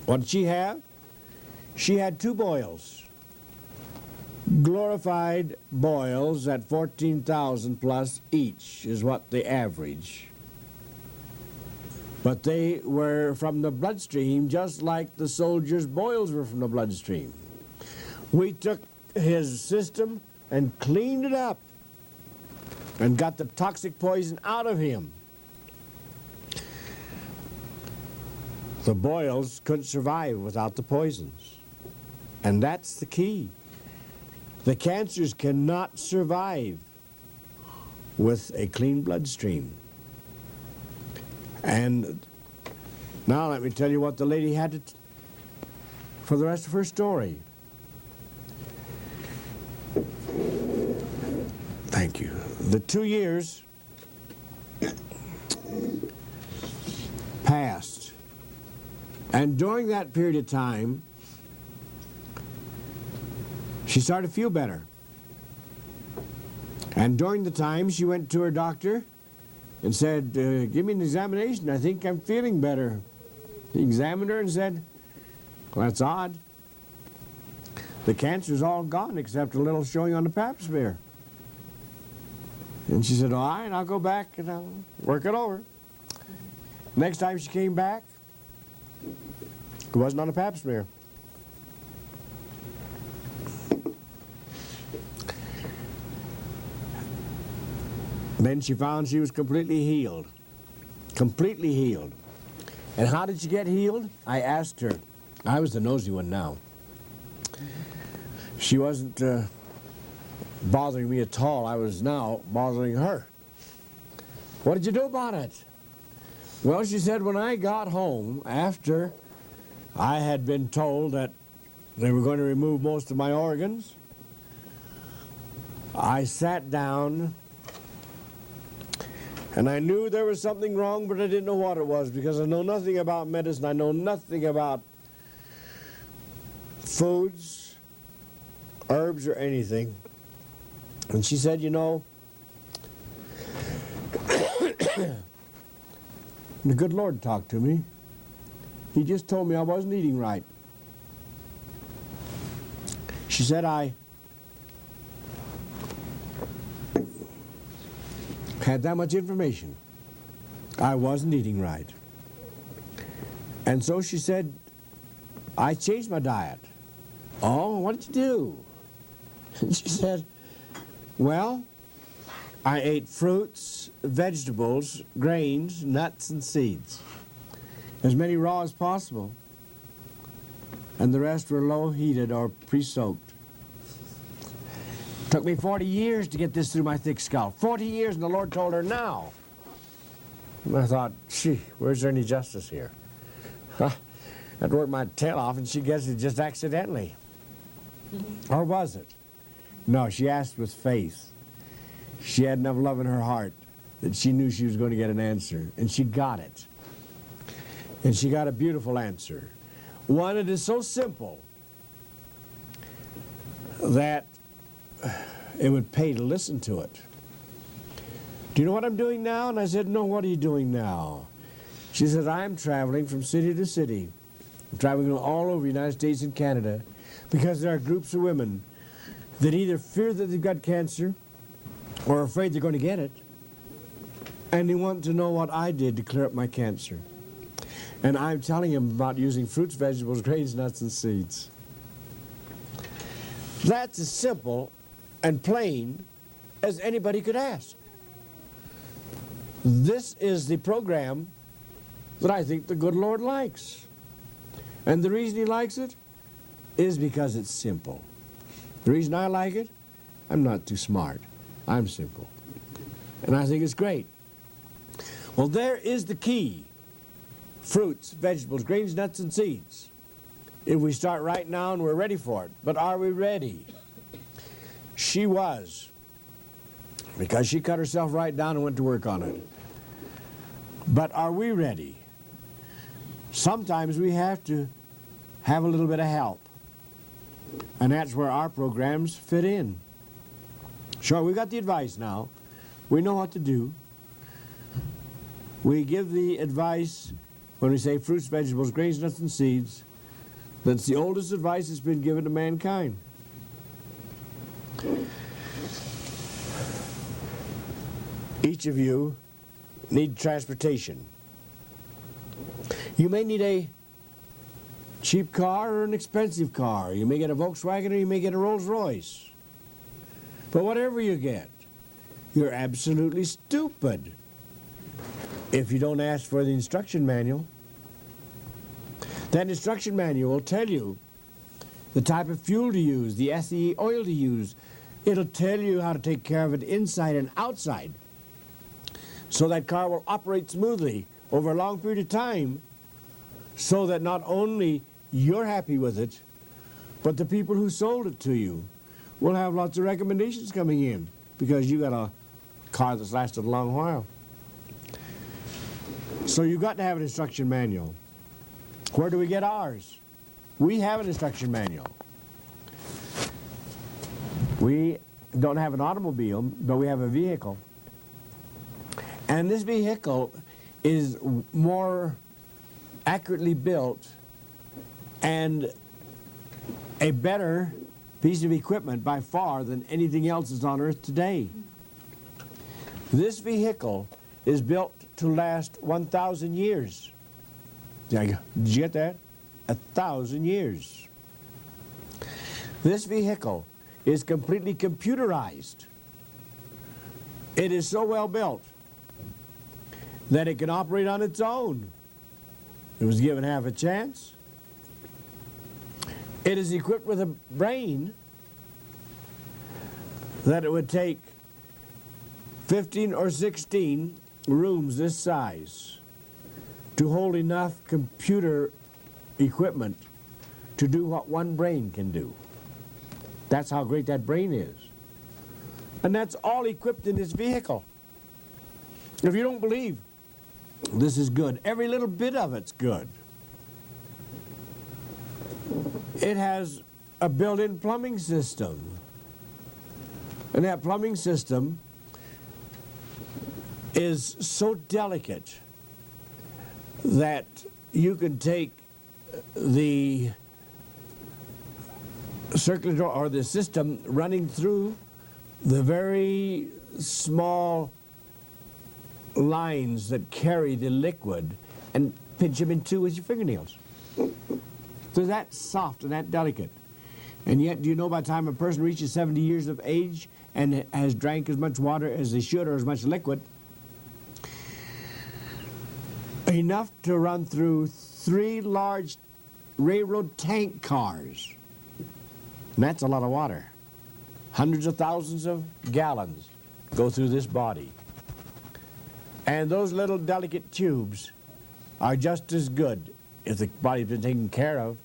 What did she have? She had 2 boils. Glorified boils at 14,000 plus each is what they average. But they were from the bloodstream just like the soldier's boils were from the bloodstream. We took his system and cleaned it up and got the toxic poison out of him. The boils couldn't survive without the poisons. And that's the key. The cancers cannot survive with a clean bloodstream. And now let me tell you what the lady had to for the rest of her story. Thank you. The 2 years passed. And during that period of time, she started to feel better. And during the time, she went to her doctor and said, give me an examination. I think I'm feeling better. He examined her and said, well, that's odd. The cancer's all gone except a little showing on the pap smear. And she said, all right, I'll go back and I'll work it over. Next time she came back, it wasn't on a pap smear. Then she found she was completely healed. Completely healed. And how did she get healed? I asked her. I was the nosy one now. She wasn't bothering me at all. I was now bothering her. What did you do about it? Well, she said, when I got home, after I had been told that they were going to remove most of my organs, I sat down and I knew there was something wrong, but I didn't know what it was because I know nothing about medicine. I know nothing about foods, herbs, or anything. And she said, you know, the good Lord talked to me. He just told me I wasn't eating right. She said I had that much information. I wasn't eating right. And so she said, I changed my diet. Oh, what did you do? And she said, well, I ate fruits, vegetables, grains, nuts, and seeds. As many raw as possible. And the rest were low heated or pre-soaked. Took me 40 years to get this through my thick skull. 40 years, and the Lord told her now. And I thought, gee, where's there any justice here? I'd work my tail off, and she gets it just accidentally. Or was it? No, she asked with faith. She had enough love in her heart that she knew she was going to get an answer, and she got it. And she got a beautiful answer. One that is so simple that it would pay to listen to it. Do you know what I'm doing now? And I said, no, what are you doing now? She said, I'm traveling from city to city. I'm traveling all over the United States and Canada because there are groups of women that either fear that they've got cancer or are afraid they're going to get it, and they want to know what I did to clear up my cancer. And I'm telling them about using fruits, vegetables, grains, nuts, and seeds. That's as simple and plain as anybody could ask. This is the program that I think the good Lord likes. And the reason He likes it is because it's simple. The reason I like it, I'm not too smart. I'm simple. And I think it's great. Well, there is the key. Fruits, vegetables, grains, nuts, and seeds. If we start right now and we're ready for it. But are we ready? She was. Because she cut herself right down and went to work on it. But are we ready? Sometimes we have to have a little bit of help. And that's where our programs fit in. Sure, we got the advice now. We know what to do. We give the advice when we say fruits, vegetables, grains, nuts, and seeds. That's the oldest advice that's been given to mankind. Each of you need transportation. You may need a cheap car or an expensive car. You may get a Volkswagen or you may get a Rolls Royce. But whatever you get, you're absolutely stupid if you don't ask for the instruction manual. That instruction manual will tell you the type of fuel to use, the SE oil to use. It'll tell you how to take care of it inside and outside, so that car will operate smoothly over a long period of time, so that not only you're happy with it, but the people who sold it to you will have lots of recommendations coming in because you got a car that's lasted a long while. So you've got to have an instruction manual. Where do we get ours? We have an instruction manual. We don't have an automobile, but we have a vehicle. And this vehicle is more accurately built and a better piece of equipment by far than anything else that's on earth today. This vehicle is built to last 1,000 years. Did you get that? 1,000 years. This vehicle is completely computerized. It is so well built that it can operate on its own. It was given half a chance. It is equipped with a brain that it would take 15 or 16 rooms this size to hold enough computer equipment to do what one brain can do. That's how great that brain is. And that's all equipped in this vehicle. If you don't believe this is good, every little bit of it's good. It has a built-in plumbing system. And that plumbing system is so delicate that you can take the circular or the system running through the very small lines that carry the liquid and pinch them in two with your fingernails. They're that soft and that delicate. And yet, do you know by the time a person reaches 70 years of age and has drank as much water as they should or as much liquid, enough to run through 3 large railroad tank cars. And that's a lot of water. Hundreds of thousands of gallons go through this body. And those little delicate tubes are just as good, if the body's been taken care of,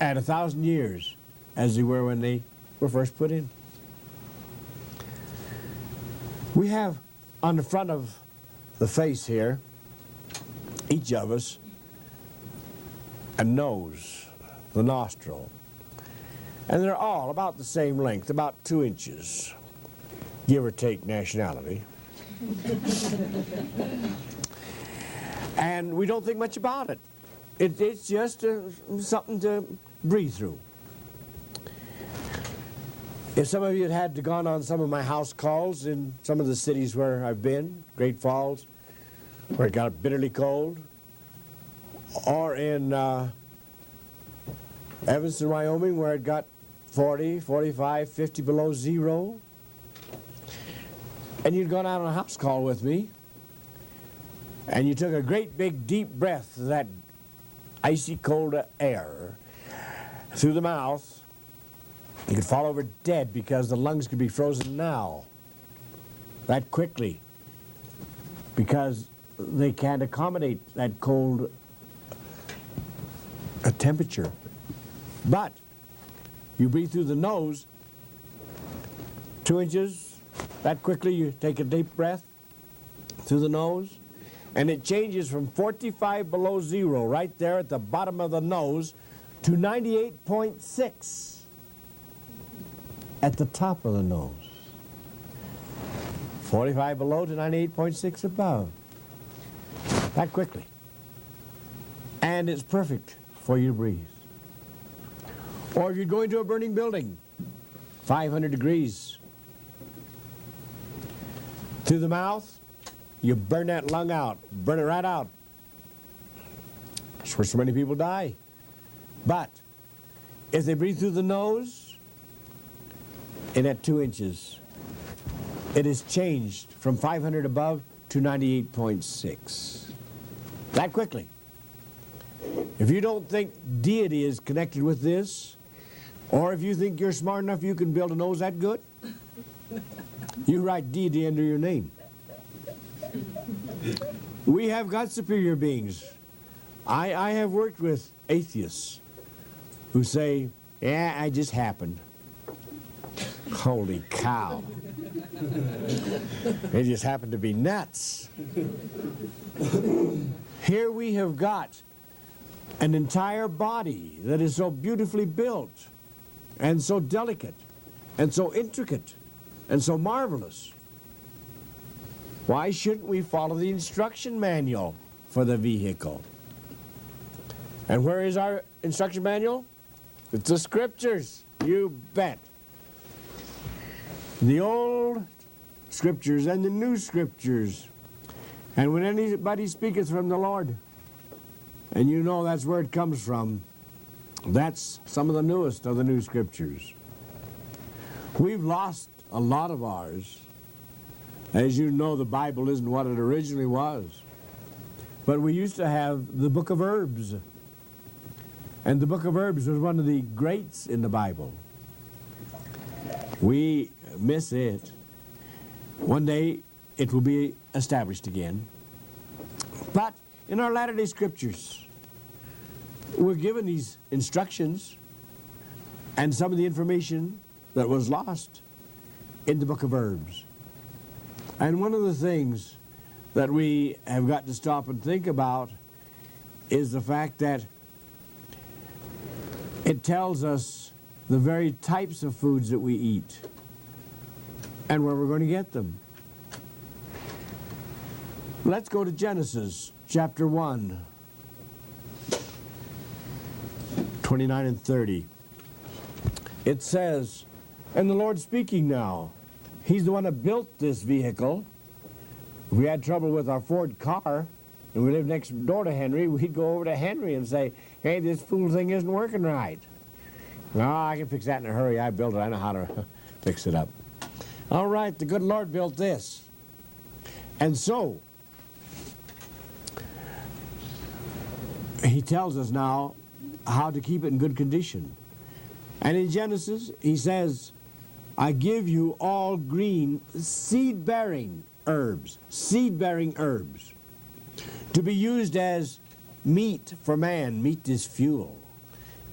at 1,000 years as they were when they were first put in. We have on the front of the face here, each of us, a nose, the nostril. And they're all about the same length, about 2 inches, give or take nationality. And we don't think much about it. It's just something to breathe through. If some of you had gone on some of my house calls in some of the cities where I've been, Great Falls, where it got bitterly cold, or in Evanston, Wyoming, where it got 40, 45, 50 below zero, and you'd gone out on a house call with me, and you took a great big deep breath of that icy cold air through the mouth, you could fall over dead because the lungs could be frozen now, that quickly, because they can't accommodate that cold temperature. But you breathe through the nose, 2 inches, that quickly you take a deep breath through the nose, and it changes from 45 below zero, right there at the bottom of the nose, to 98.6 at the top of the nose. 45 below to 98.6 above. That quickly. And it's perfect for you to breathe. Or if you go into a burning building, 500 degrees. Through the mouth, you burn that lung out, burn it right out. That's where so many people die. But if they breathe through the nose, and at 2 inches, it is changed from 500 above to 98.6. That quickly. If you don't think deity is connected with this, or if you think you're smart enough you can build a nose that good, you write deity under your name. We have got superior beings. I have worked with atheists who say, yeah, I just happened. Holy cow. It just happened to be nuts. Here we have got an entire body that is so beautifully built and so delicate and so intricate and so marvelous. Why shouldn't we follow the instruction manual for the vehicle? And where is our instruction manual? It's the Scriptures, you bet. The old Scriptures and the new Scriptures. And when anybody speaketh from the Lord, and you know that's where it comes from, that's some of the newest of the new Scriptures. We've lost a lot of ours. As you know, the Bible isn't what it originally was. But we used to have the Book of Herbs. And the Book of Herbs was one of the greats in the Bible. We miss it. One day it will be established again. But in our latter-day Scriptures, we're given these instructions and some of the information that was lost in the Book of Herbs. And one of the things that we have got to stop and think about is the fact that it tells us the very types of foods that we eat and where we're going to get them. Let's go to Genesis chapter 1, 29 and 30. It says, and the Lord's speaking now. He's the one that built this vehicle. If we had trouble with our Ford car, and we lived next door to Henry, we'd go over to Henry and say, hey, this fool thing isn't working right. No, I can fix that in a hurry. I built it. I know how to fix it up. All right, the good Lord built this. And so, he tells us now how to keep it in good condition. And in Genesis, he says, I give you all green seed-bearing herbs, to be used as meat for man. Meat is fuel.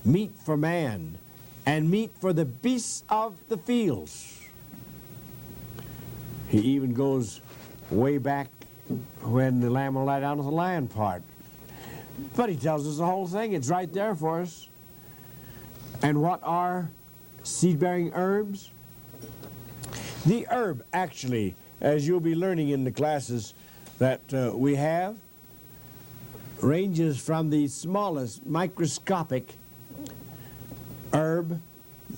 Meat for man, and meat for the beasts of the fields. He even goes way back when the lamb will lie down with the lion part. But he tells us the whole thing. It's right there for us. And what are seed-bearing herbs? The herb, actually, as you'll be learning in the classes that we have, ranges from the smallest microscopic herb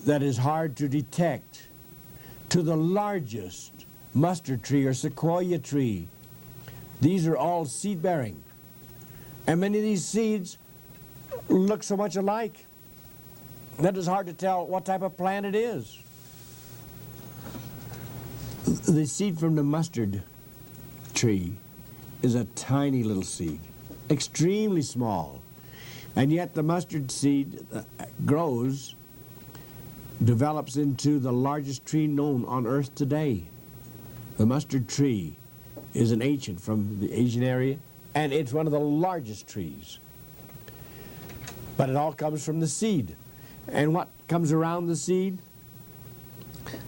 that is hard to detect to the largest mustard tree or sequoia tree. These are all seed-bearing. And many of these seeds look so much alike that it's hard to tell what type of plant it is. The seed from the mustard tree is a tiny little seed, extremely small. And yet the mustard seed grows, develops into the largest tree known on earth today. The mustard tree is an ancient from the Asian area, and it's one of the largest trees. But it all comes from the seed. And what comes around the seed?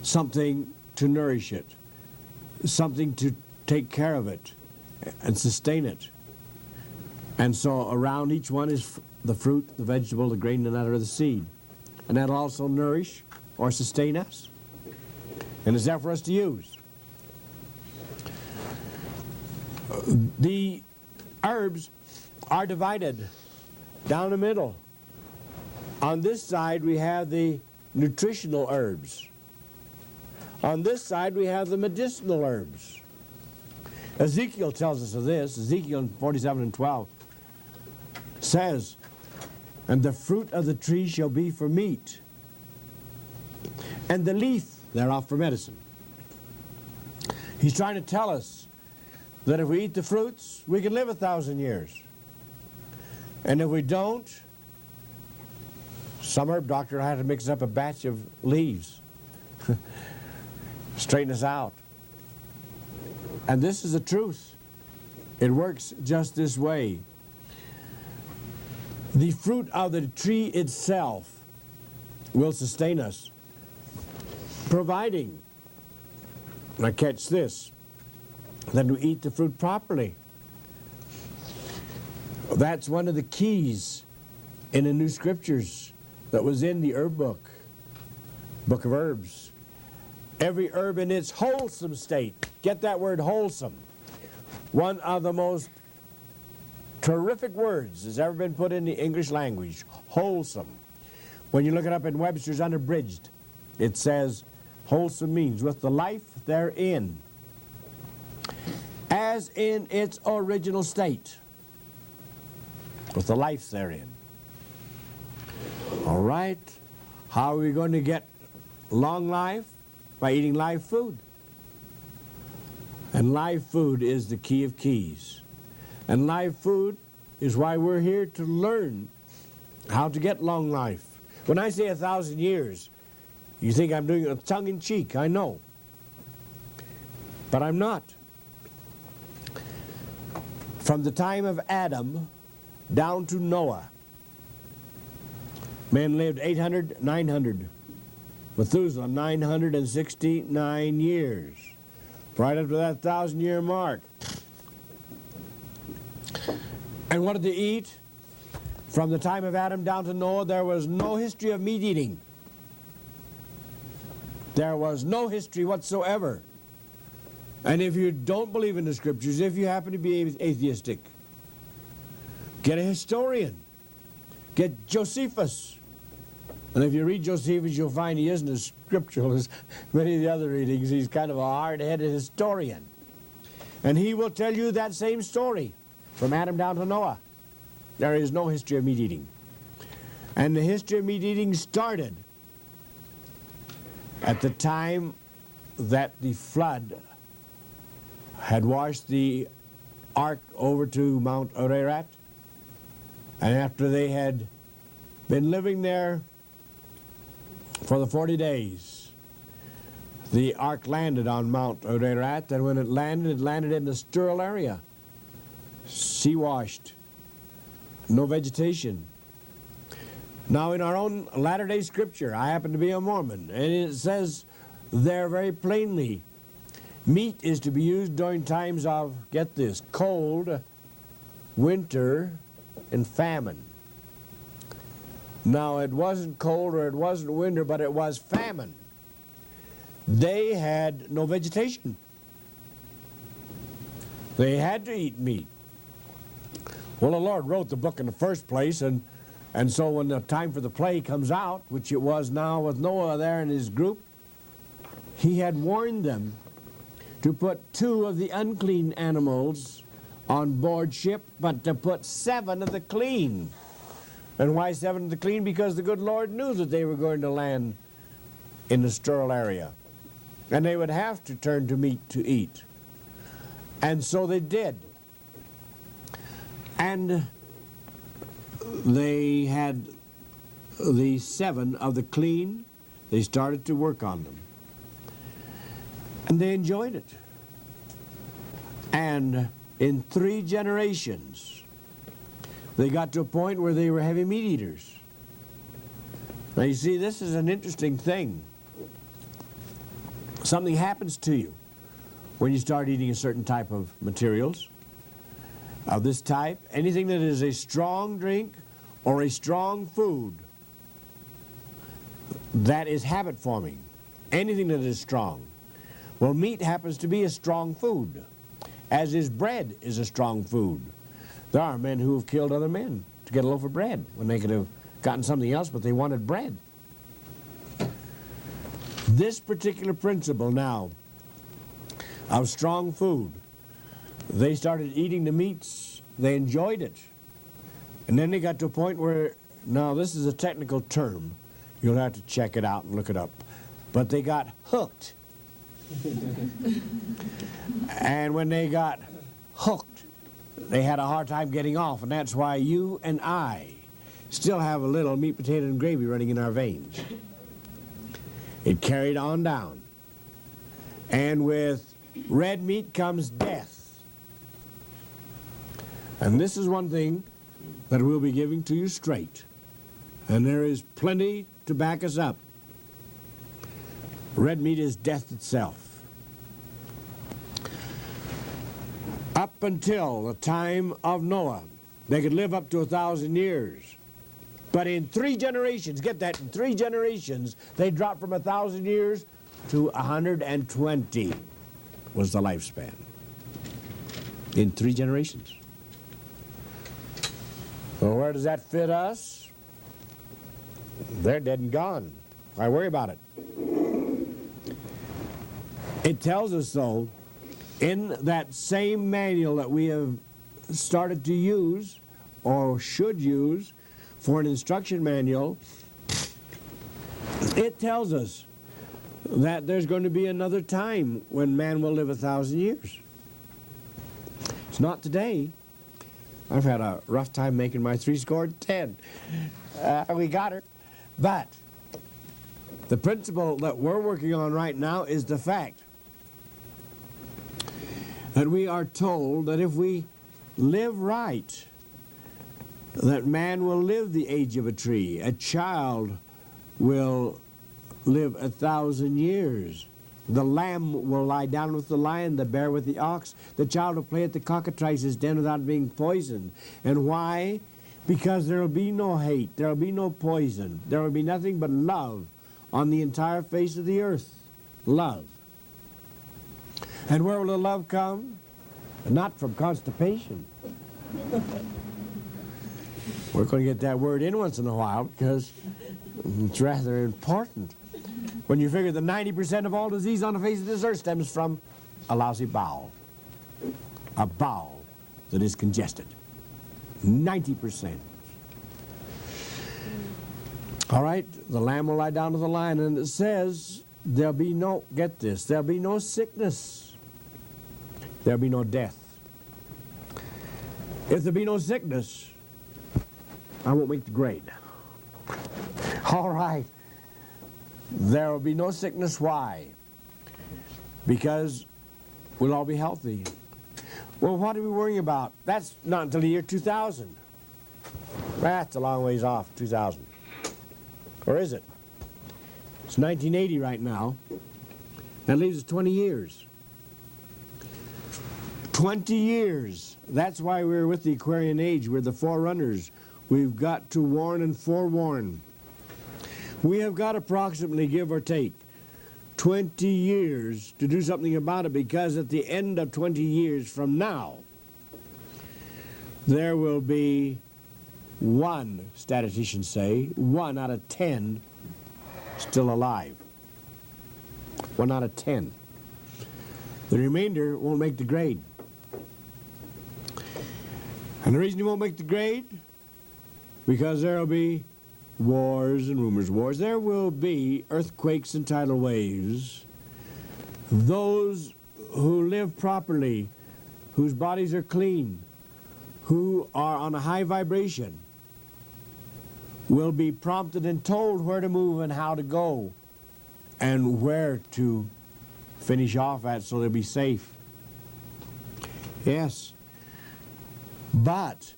Something to nourish it, something to take care of it and sustain it. And so around each one is the fruit, the vegetable, the grain, the nut, or the seed. And that'll also nourish or sustain us. And it's there for us to use. The herbs are divided down the middle On this side we have the nutritional herbs. On this side we have the medicinal herbs. Ezekiel tells us of this. Ezekiel 47:12 says, "And the fruit of the tree shall be for meat, and the leaf thereof for medicine." He's trying to tell us that if we eat the fruits, we can live 1,000 years. And if we don't, some herb doctor had to mix up a batch of leaves. Straighten us out. And this is the truth. It works just this way. The fruit of the tree itself will sustain us, providing, now catch this, that we eat the fruit properly. That's one of the keys in the New Scriptures that was in the herb book, Book of Herbs. Every herb in its wholesome state. Get that word, wholesome. One of the most terrific words that's ever been put in the English language, wholesome. When you look it up in Webster's Unabridged, it says, wholesome means with the life therein, as in its original state, with the life therein. All right, how are we going to get long life? By eating live food. And live food is the key of keys. And live food is why we're here to learn how to get long life. When I say 1,000 years, you think I'm doing it tongue-in-cheek, I know. But I'm not. From the time of Adam down to Noah, men lived 800, 900. Methuselah, 969 years. Right up to that 1,000-year mark. And what did they eat? From the time of Adam down to Noah, there was no history of meat eating. There was no history whatsoever. And if you don't believe in the Scriptures, if you happen to be atheistic, get a historian. Get Josephus. And if you read Josephus, you'll find he isn't as scriptural as many of the other readings. He's kind of a hard-headed historian. And he will tell you that same story from Adam down to Noah. There is no history of meat eating. And the history of meat eating started at the time that the flood had washed the ark over to Mount Ararat. And after they had been living there for the 40 days, the ark landed on Mount Ararat, and when it landed in the sterile area, sea-washed, no vegetation. Now in our own latter-day Scripture, I happen to be a Mormon, and it says there very plainly, meat is to be used during times of, get this, cold, winter, and famine. Now, it wasn't cold or it wasn't winter, but it was famine. They had no vegetation. They had to eat meat. Well, the Lord wrote the book in the first place, and so when the time for the plague comes out, which it was now with Noah there and his group, he had warned them to put 2 of the unclean animals on board ship, but to put 7 of the clean. And why 7 of the clean? Because the good Lord knew that they were going to land in the sterile area. And they would have to turn to meat to eat. And so they did. And they had the 7 of the clean. They started to work on them. And they enjoyed it. And in 3 generations, they got to a point where they were heavy meat eaters. Now you see, this is an interesting thing. Something happens to you when you start eating a certain type of materials of this type. Anything that is a strong drink or a strong food, that is habit forming. Anything that is strong. Well, meat happens to be a strong food, as is bread is a strong food. There are men who have killed other men to get a loaf of bread when they could have gotten something else, but they wanted bread. This particular principle now of strong food, they started eating the meats, they enjoyed it. And then they got to a point where, now this is a technical term, you'll have to check it out and look it up, but they got hooked. And when they got hooked, they had a hard time getting off, and that's why you and I still have a little meat, potato, and gravy running in our veins. It carried on down. And with red meat comes death. And this is one thing that we'll be giving to you straight. And there is plenty to back us up. Red meat is death itself. Up until the time of Noah, they could live up to 1,000 years. But in 3 generations, get that, in 3 generations, they dropped from 1,000 years to 120 was the lifespan. In 3 generations. Well, where does that fit us? They're dead and gone. Why worry about it? It tells us, though, in that same manual that we have started to use, or should use, for an instruction manual, it tells us that there's going to be another time when man will live 1,000 years. It's not today. I've had a rough time making my 10. We got her. But the principle that we're working on right now is the fact that we are told that if we live right, that man will live the age of a tree. A child will live 1,000 years. The lamb will lie down with the lion, the bear with the ox. The child will play at the cockatrice's den without being poisoned. And why? Because there will be no hate, there will be no poison, there will be nothing but love on the entire face of the earth. Love. And where will the love come? Not from constipation. We're going to get that word in once in a while because it's rather important. When you figure that 90% of all disease on the face of this earth stems from a lousy bowel. A bowel that is congested. 90%. All right, the lamb will lie down with the lion, and it says there'll be no, get this, there'll be no sickness. There'll be no death. If there be no sickness, I won't make the grade. All right. There will be no sickness. Why? Because we'll all be healthy. Well, what are we worrying about? That's not until the year 2000. That's a long ways off, 2000. Or is it? It's 1980 right now. That leaves us 20 years. 20 years. That's why we're with the Aquarian Age. We're the forerunners. We've got to warn and forewarn. We have got approximately, give or take, 20 years to do something about it, because at the end of 20 years from now, there will be one, statisticians say, 1 out of 10 still alive. 1 out of 10. The remainder won't make the grade. And the reason you won't make the grade? Because there will be wars and rumors of wars. There will be earthquakes and tidal waves. Those who live properly, whose bodies are clean, who are on a high vibration, will be prompted and told where to move and how to go and where to finish off at so they'll be safe. Yes. But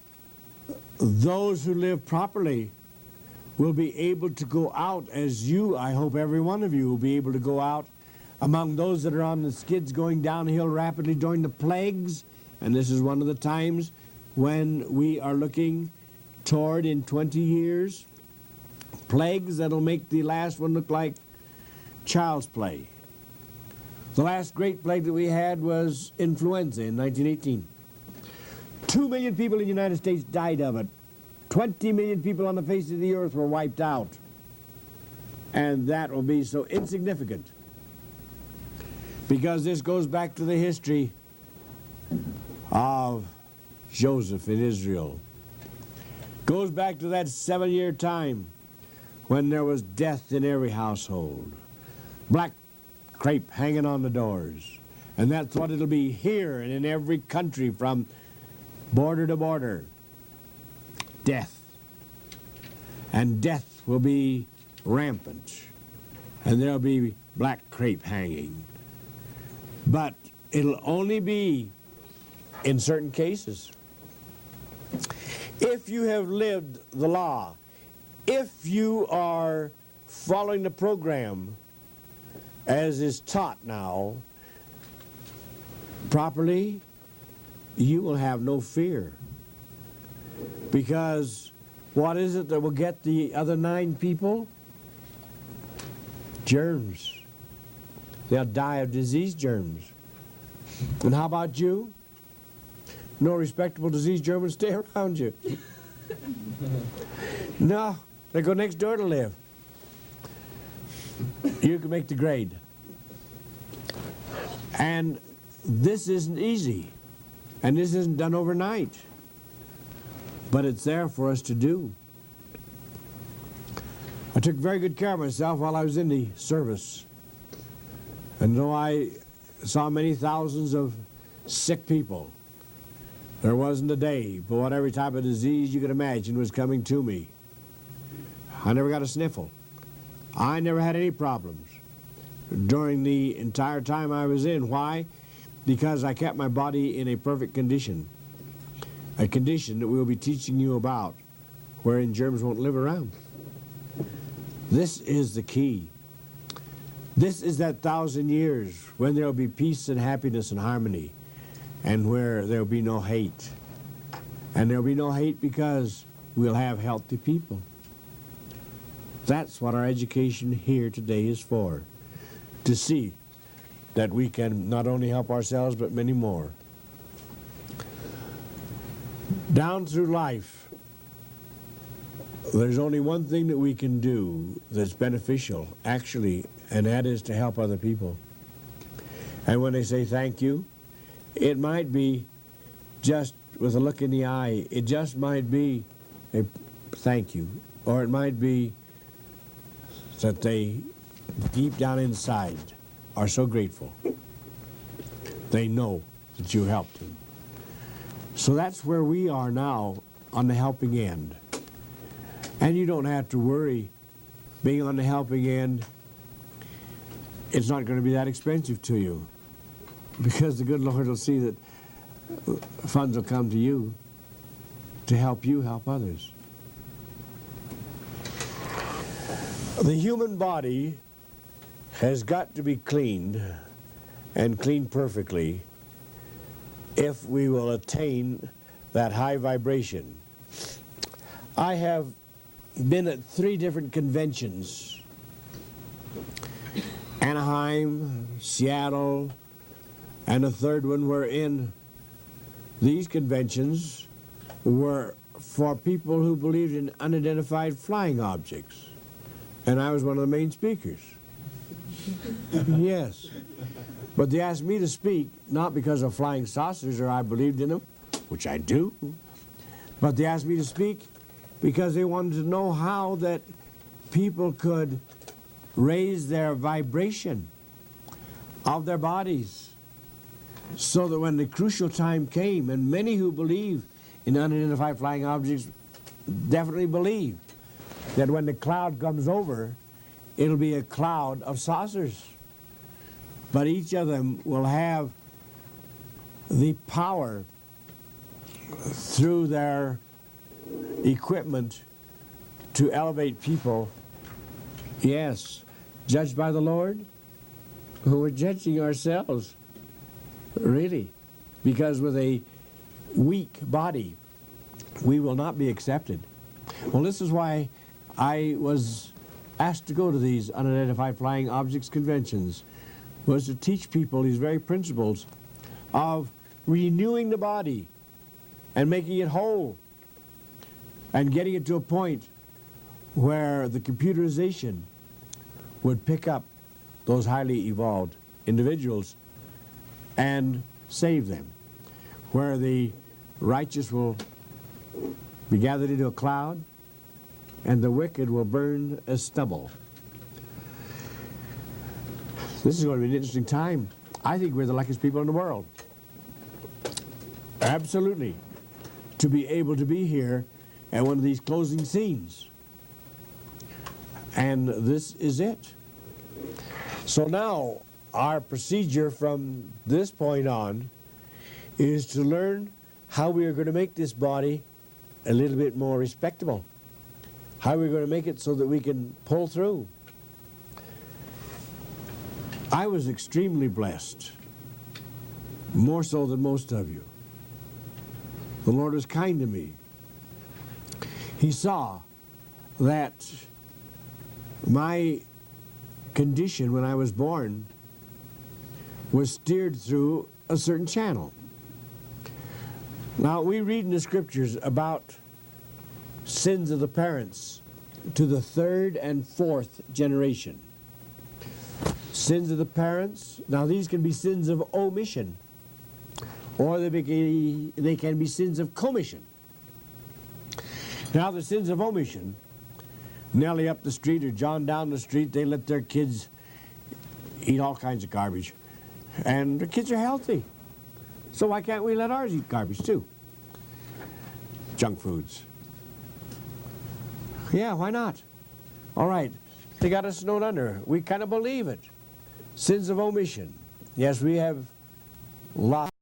those who live properly will be able to go out, as you, I hope every one of you will be able to go out among those that are on the skids going downhill rapidly during the plagues. And this is one of the times when we are looking toward, in 20 years, plagues that'll make the last one look like child's play. The last great plague that we had was influenza in 1918. 2 million people in the United States died of it. 20 million people on the face of the earth were wiped out. And that will be so insignificant. Because this goes back to the history of Joseph in Israel. Goes back to that 7-year time when there was death in every household. Black crepe hanging on the doors. And that's what it'll be here and in every country from border to border. Death. And death will be rampant. And there'll be black crepe hanging. But it'll only be in certain cases. If you have lived the law, if you are following the program as is taught now properly, you will have no fear. Because what is it that will get the other 9 people? Germs. They'll die of disease germs. And how about you? No respectable disease germ will stay around you. No, they go next door to live. You can make the grade. And this isn't easy. And this isn't done overnight. But it's there for us to do. I took very good care of myself while I was in the service. And though I saw many thousands of sick people, there wasn't a day but what every type of disease you could imagine was coming to me. I never got a sniffle. I never had any problems during the entire time I was in. Why? Because I kept my body in a perfect condition. A condition that we'll be teaching you about, wherein germs won't live around. This is the key. This is that 1,000 years when there will be peace and happiness and harmony, and where there will be no hate. And there will be no hate because we'll have healthy people. That's what our education here today is for, to see that we can not only help ourselves but many more. Down through life, there's only one thing that we can do that's beneficial, actually, and that is to help other people. And when they say thank you, it might be just with a look in the eye. It just might be a thank you. Or it might be that they, deep down inside, are so grateful. They know that you helped them. So that's where we are now on the helping end. And you don't have to worry. Being on the helping end, it's not going to be that expensive to you, because the good Lord will see that funds will come to you to help you help others. The human body has got to be cleaned, and cleaned perfectly, if we will attain that high vibration. I have been at 3 different conventions: Anaheim, Seattle, and a third one wherein these conventions were for people who believed in unidentified flying objects. And I was one of the main speakers. Yes. But they asked me to speak, not because of flying saucers or I believed in them, which I do, but they asked me to speak because they wanted to know how that people could raise their vibration of their bodies, so that when the crucial time came, and many who believe in unidentified flying objects definitely believe that when the cloud comes over, it'll be a cloud of saucers. But each of them will have the power through their equipment to elevate people. Yes, judged by the Lord, who are judging ourselves, really, because with a weak body, we will not be accepted. Well, this is why I was asked to go to these unidentified flying objects conventions, was to teach people these very principles of renewing the body and making it whole. and getting it to a point where the computerization would pick up those highly evolved individuals and save them, where the righteous will be gathered into a cloud and the wicked will burn as stubble. This is going to be an interesting time. I think we're the luckiest people in the world. Absolutely. To be able to be here at one of these closing scenes. And this is it. So now, our procedure from this point on is to learn how we are going to make this body a little bit more respectable. How we're going to make it so that we can pull through. I was extremely blessed, more so than most of you. The Lord was kind to me. He saw that my condition when I was born was steered through a certain channel. Now, we read in the Scriptures about sins of the parents to the third and fourth generation. Sins of the parents, now these can be sins of omission, or they can be sins of commission. Now the sins of omission, Nellie up the street or John down the street, they let their kids eat all kinds of garbage. And the kids are healthy. So why can't we let ours eat garbage too? Junk foods. Yeah, why not? All right, they got us snowed under. We kind of believe it. Sins of omission. Yes, we have lots.